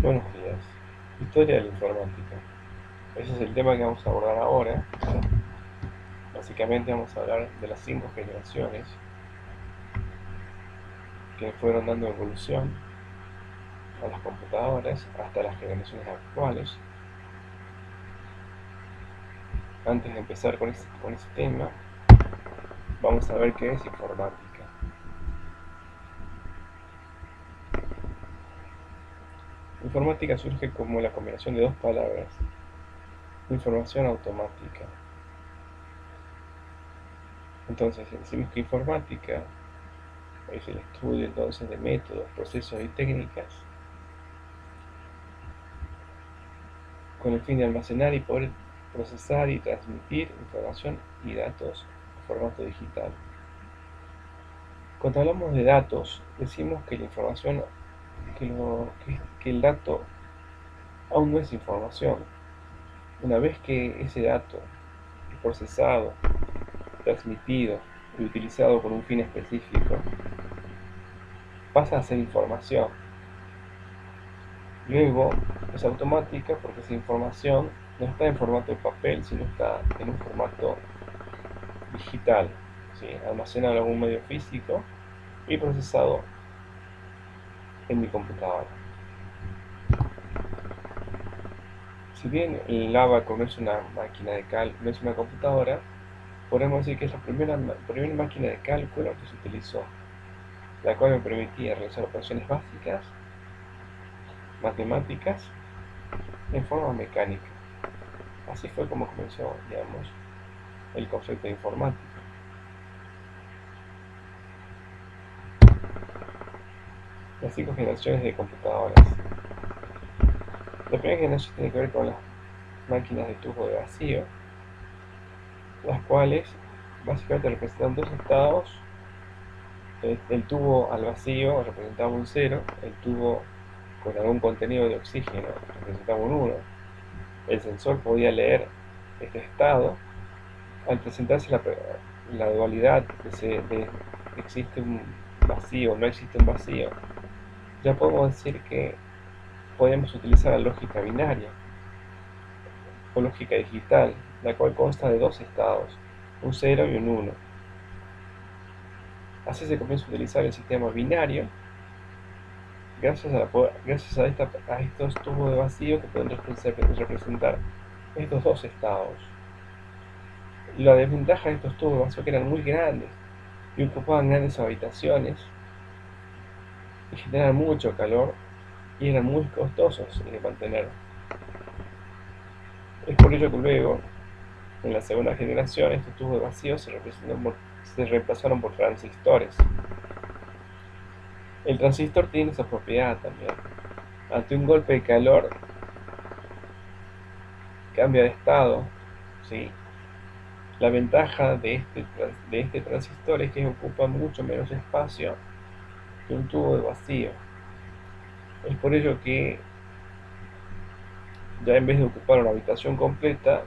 Buenos días. Historia de la informática. Ese es el tema que vamos a abordar ahora. Básicamente vamos a hablar de las 5 generaciones que fueron dando evolución a las computadoras hasta las generaciones actuales. Antes de empezar con ese tema, vamos a ver qué es informática. Informática surge como la combinación de dos palabras: información automática. Entonces, si decimos que informática es el estudio entonces de métodos, procesos y técnicas con el fin de almacenar y poder procesar y transmitir información y datos en formato digital. Cuando hablamos de datos, decimos que la información, que el dato aún no es información. Una vez que ese dato es procesado, transmitido y utilizado con un fin específico, pasa a ser información. Luego es automática porque esa información no está en formato de papel, sino está en un formato digital, ¿sí? Almacenado en algún medio físico y procesado en mi computadora. Si bien el Abaco no es una máquina de cálculo, no es una computadora, podemos decir que es la primera máquina de cálculo que se utilizó, la cual me permitía realizar operaciones básicas, matemáticas, en forma mecánica. Así fue como comenzó, digamos, el concepto de informática. Las 5 generaciones de computadoras. La primera generación tiene que ver con las máquinas de tubo de vacío, las cuales básicamente representan dos estados. El tubo al vacío representaba un 0, el tubo con algún contenido de oxígeno representaba un 1. El sensor podía leer este estado. Al presentarse la dualidad de existe un vacío, no existe un vacío, ya podemos decir que podemos utilizar la lógica binaria o lógica digital, la cual consta de dos estados, un 0 y un 1. Así se comienza a utilizar el sistema binario gracias a estos tubos de vacío que pueden representar estos dos estados. La desventaja de estos tubos de vacío que eran muy grandes y ocupaban grandes habitaciones y generaban mucho calor y eran muy costosos de mantener. Es por ello que luego, en la segunda generación, estos tubos de vacío se reemplazaron por transistores. El transistor tiene esa propiedad también. Ante un golpe de calor, cambia de estado, ¿sí? La ventaja de este transistor es que ocupa mucho menos espacio que un tubo de vacío. Es por ello que ya en vez de ocupar una habitación completa,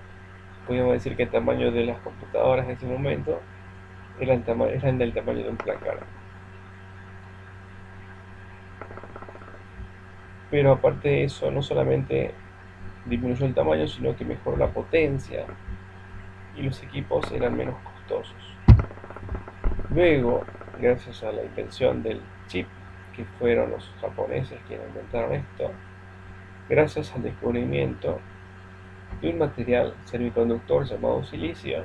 podríamos decir que el tamaño de las computadoras en ese momento eran del tamaño de un placar. Pero aparte de eso, no solamente disminuyó el tamaño, sino que mejoró la potencia y los equipos eran menos costosos. Luego, gracias a la invención del chip, que fueron los japoneses quienes inventaron esto, gracias al descubrimiento de un material semiconductor llamado silicio,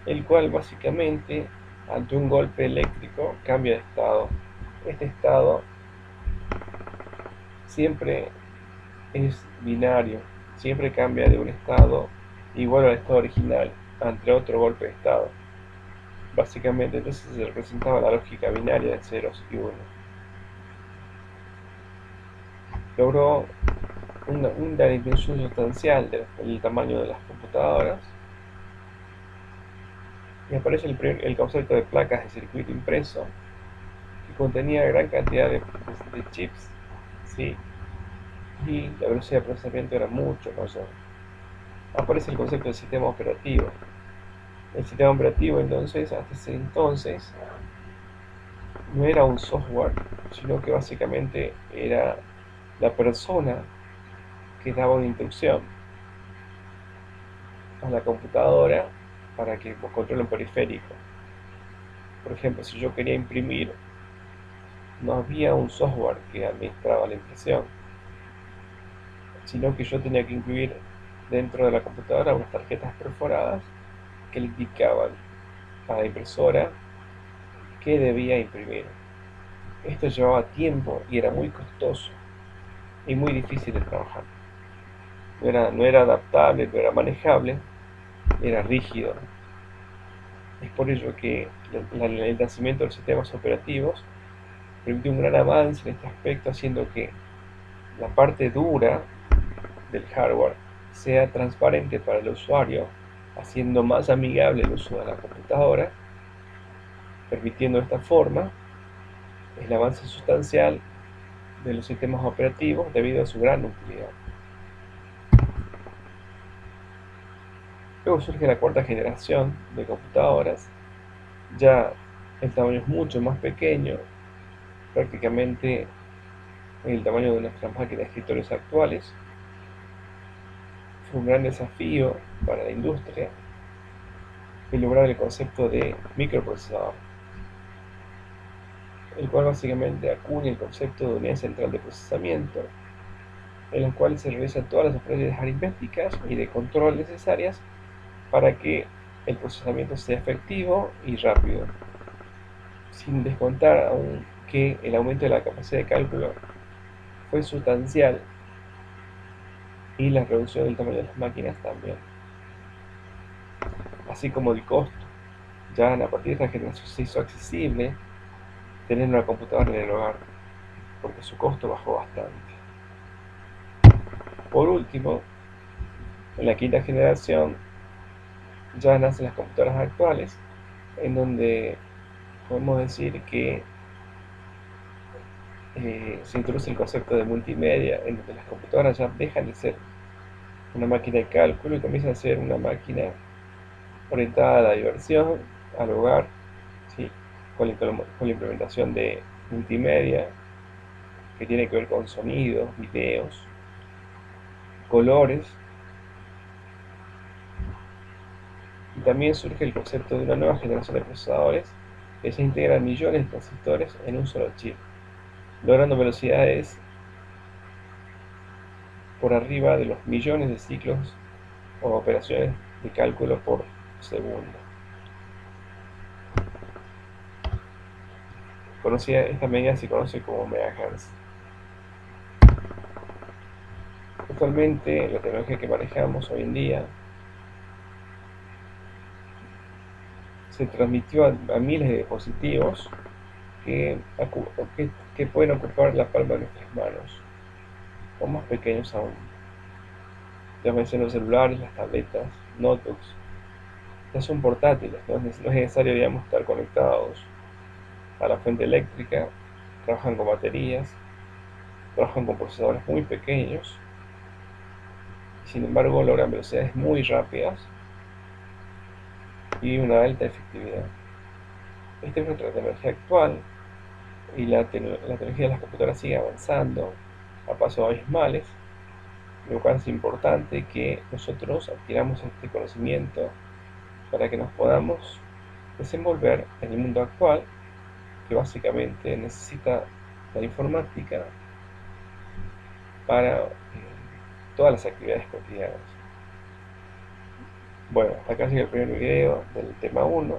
el cual básicamente ante un golpe eléctrico cambia de estado. Este estado siempre es binario, siempre cambia de un estado igual al estado original ante otro golpe de estado. Básicamente entonces se representaba la lógica binaria de ceros y unos. Logró una disminución sustancial del tamaño de las computadoras y aparece el concepto de placas de circuito impreso que contenía gran cantidad de chips, ¿sí? Y la velocidad de procesamiento era mucho mayor. Aparece el concepto de sistema operativo. El sistema operativo entonces, hasta ese entonces, no era un software, sino que básicamente era la persona que daba una instrucción a la computadora para que controle un periférico. Por ejemplo, si yo quería imprimir, no había un software que administraba la impresión, sino que yo tenía que incluir dentro de la computadora unas tarjetas perforadas que le indicaban a la impresora qué debía imprimir. Esto llevaba tiempo y era muy costoso y muy difícil de trabajar. No era adaptable, no era manejable, era rígido. Es por ello que el nacimiento de los sistemas operativos permitió un gran avance en este aspecto, haciendo que la parte dura del hardware sea transparente para el usuario, haciendo más amigable el uso de la computadora, permitiendo de esta forma el avance sustancial de los sistemas operativos debido a su gran utilidad. Luego surge la cuarta generación de computadoras. Ya el tamaño es mucho más pequeño, prácticamente el tamaño de nuestras máquinas de escritorios actuales. Fue un gran desafío para la industria el lograr el concepto de microprocesador, el cual básicamente acuña el concepto de unidad central de procesamiento, en la cual se realizan todas las operaciones aritméticas y de control necesarias para que el procesamiento sea efectivo y rápido, sin descontar aún que el aumento de la capacidad de cálculo fue sustancial y la reducción del tamaño de las máquinas también, así como el costo. Ya a partir de esta generación se hizo accesible tener una computadora en el hogar, porque su costo bajó bastante. Por último, en la quinta generación ya nacen las computadoras actuales, en donde podemos decir que se introduce el concepto de multimedia, en donde las computadoras ya dejan de ser una máquina de cálculo y comienzan a ser una máquina orientada a la diversión, al hogar, ¿sí? con la implementación de multimedia, que tiene que ver con sonidos, videos, colores, y también surge el concepto de una nueva generación de procesadores que se integran millones de transistores en un solo chip, logrando velocidades por arriba de los millones de ciclos o operaciones de cálculo por segundo. Esta medida se conoce como megahertz. Actualmente, la tecnología que manejamos hoy en día se transmitió a miles de dispositivos que, que pueden ocupar la palma de nuestras manos, o más pequeños aún. Llámense los celulares, las tabletas, notebooks. Ya son portátiles, no es necesario, digamos, estar conectados a la fuente eléctrica. Trabajan con baterías, trabajan con procesadores muy pequeños, y sin embargo logran velocidades muy rápidas y una alta efectividad. Esta es nuestra tecnología actual, y la tecnología de las computadoras sigue avanzando a pasos abismales, lo cual es importante que nosotros adquiramos este conocimiento para que nos podamos desenvolver en el mundo actual, que básicamente necesita la informática para todas las actividades cotidianas. Bueno, hasta acá sigue el primer video del tema 1.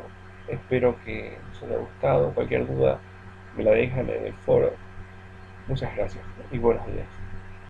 Espero que les haya gustado. Cualquier duda me la dejan en el foro. Muchas gracias y buenos días.